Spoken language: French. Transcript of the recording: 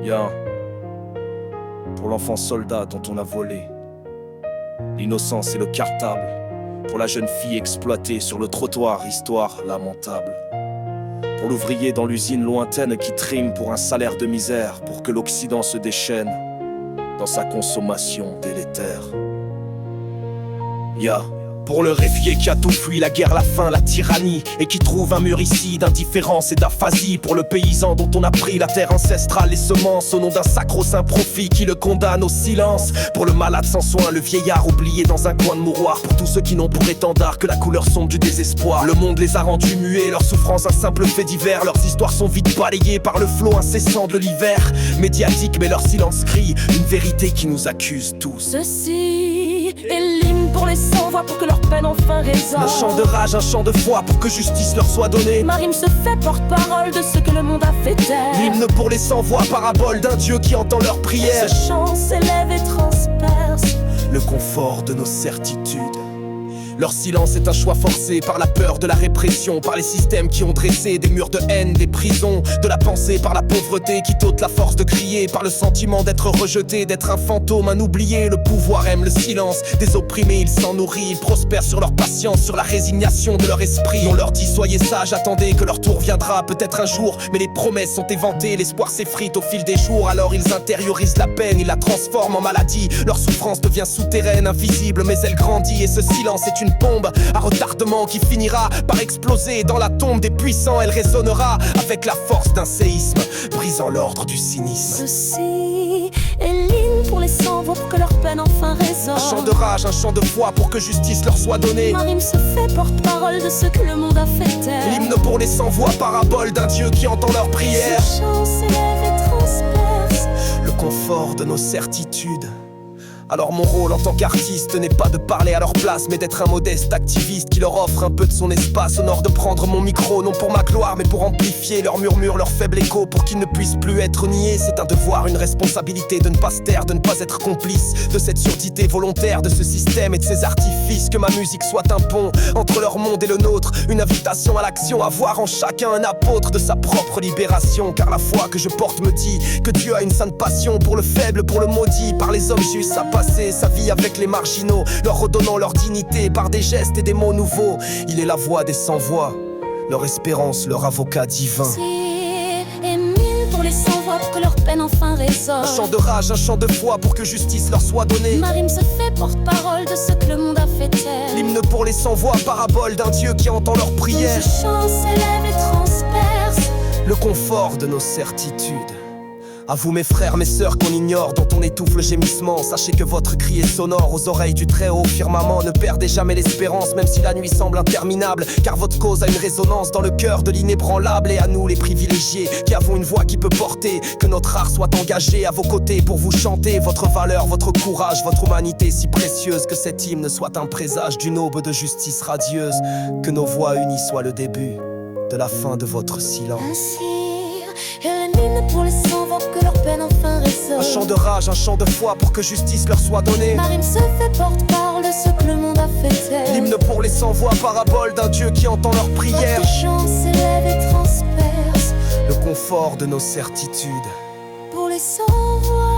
Y'a pour l'enfant soldat dont on a volé l'innocence et le cartable, pour la jeune fille exploitée sur le trottoir, histoire lamentable, pour l'ouvrier dans l'usine lointaine qui trime pour un salaire de misère, pour que l'Occident se déchaîne dans sa consommation délétère. Y'a pour le réfugié qui a tout fui, la guerre, la faim, la tyrannie, et qui trouve un mur ici d'indifférence et d'aphasie. Pour le paysan dont on a pris la terre ancestrale, les semences, au nom d'un sacro-saint profit qui le condamne au silence. Pour le malade sans soin, le vieillard oublié dans un coin de mouroir. Pour tous ceux qui n'ont pour étendard que la couleur sombre du désespoir. Le monde les a rendus muets, leurs souffrances un simple fait divers. Leurs histoires sont vite balayées par le flot incessant de l'hiver médiatique, mais leur silence crie une vérité qui nous accuse tous. Ceci est l'hymne pour les sans-voix, pour que leur peine enfin résonne. Un chant de rage, un chant de foi, pour que justice leur soit donnée. Ma rime se fait porte-parole de ce que le monde a fait taire. L'hymne pour les sans-voix, parabole d'un Dieu qui entend leurs prières. Ce chant s'élève et transperce le confort de nos certitudes. Leur silence est un choix forcé par la peur de la répression, par les systèmes qui ont dressé des murs de haine, des prisons, de la pensée, par la pauvreté qui t'ôte la force de crier, par le sentiment d'être rejeté, d'être un fantôme, un oublié. Le pouvoir aime le silence des opprimés, il s'en nourrit, ils prospèrent sur leur patience, sur la résignation de leur esprit. On leur dit soyez sages, attendez que leur tour viendra peut-être un jour, mais les promesses sont éventées, l'espoir s'effrite au fil des jours. Alors ils intériorisent la peine, ils la transforment en maladie. Leur souffrance devient souterraine, invisible, mais elle grandit, et ce silence est une bombe à retardement qui finira par exploser dans la tombe des puissants. Elle résonnera avec la force d'un séisme, brisant l'ordre du cynisme. Ceci est l'hymne pour les sans-voix, pour que leur peine enfin résonne. Un chant de rage, un chant de foi, pour que justice leur soit donnée. Ma rime se fait porte-parole de ce que le monde a fait taire. L'hymne pour les sans-voix, parabole d'un Dieu qui entend leurs prières. Ce chant s'élève et transperce le confort de nos certitudes. Alors mon rôle en tant qu'artiste n'est pas de parler à leur place, mais d'être un modeste activiste qui leur offre un peu de son espace. Honore de prendre mon micro, non pour ma gloire, mais pour amplifier leur murmure, leur faible écho, pour qu'ils ne puissent plus être niés. C'est un devoir, une responsabilité de ne pas se taire, de ne pas être complice de cette surdité volontaire, de ce système et de ses artifices. Que ma musique soit un pont entre leur monde et le nôtre, une invitation à l'action, à voir en chacun un apôtre de sa propre libération. Car la foi que je porte me dit que Dieu a une sainte passion pour le faible, pour le maudit, par les hommes justes. Passer sa vie avec les marginaux, leur redonnant leur dignité par des gestes et des mots nouveaux. Il est la voix des sans-voix, leur espérance, leur avocat divin. C'est émile pour les sans-voix, pour que leur peine enfin résonne. Un chant de rage, un chant de foi, pour que justice leur soit donnée. Ma rime se fait porte-parole de ce que le monde a fait taire. L'hymne pour les sans-voix, parabole d'un Dieu qui entend leurs prières. Ce chant s'élève et transperce le confort de nos certitudes. À vous mes frères, mes sœurs qu'on ignore, dont on étouffe le gémissement, sachez que votre cri est sonore aux oreilles du très haut firmament. Ne perdez jamais l'espérance, même si la nuit semble interminable, car votre cause a une résonance dans le cœur de l'inébranlable. Et à nous les privilégiés, qui avons une voix qui peut porter, que notre art soit engagé à vos côtés pour vous chanter votre valeur, votre courage, votre humanité si précieuse. Que cet hymne soit un présage d'une aube de justice radieuse, que nos voix unies soient le début de la fin de votre silence. Ainsi est l'hymne pour les sans-voix, que leur peine enfin résonne. Un chant de rage, un chant de foi, pour que justice leur soit donnée. Ma rime se fait porte-parole de ce que le monde a fait taire. L'hymne pour les sans-voix, parabole d'un Dieu qui entend leurs prières. Ce chant s'élève et transperce le confort de nos certitudes. pour les sans-voix.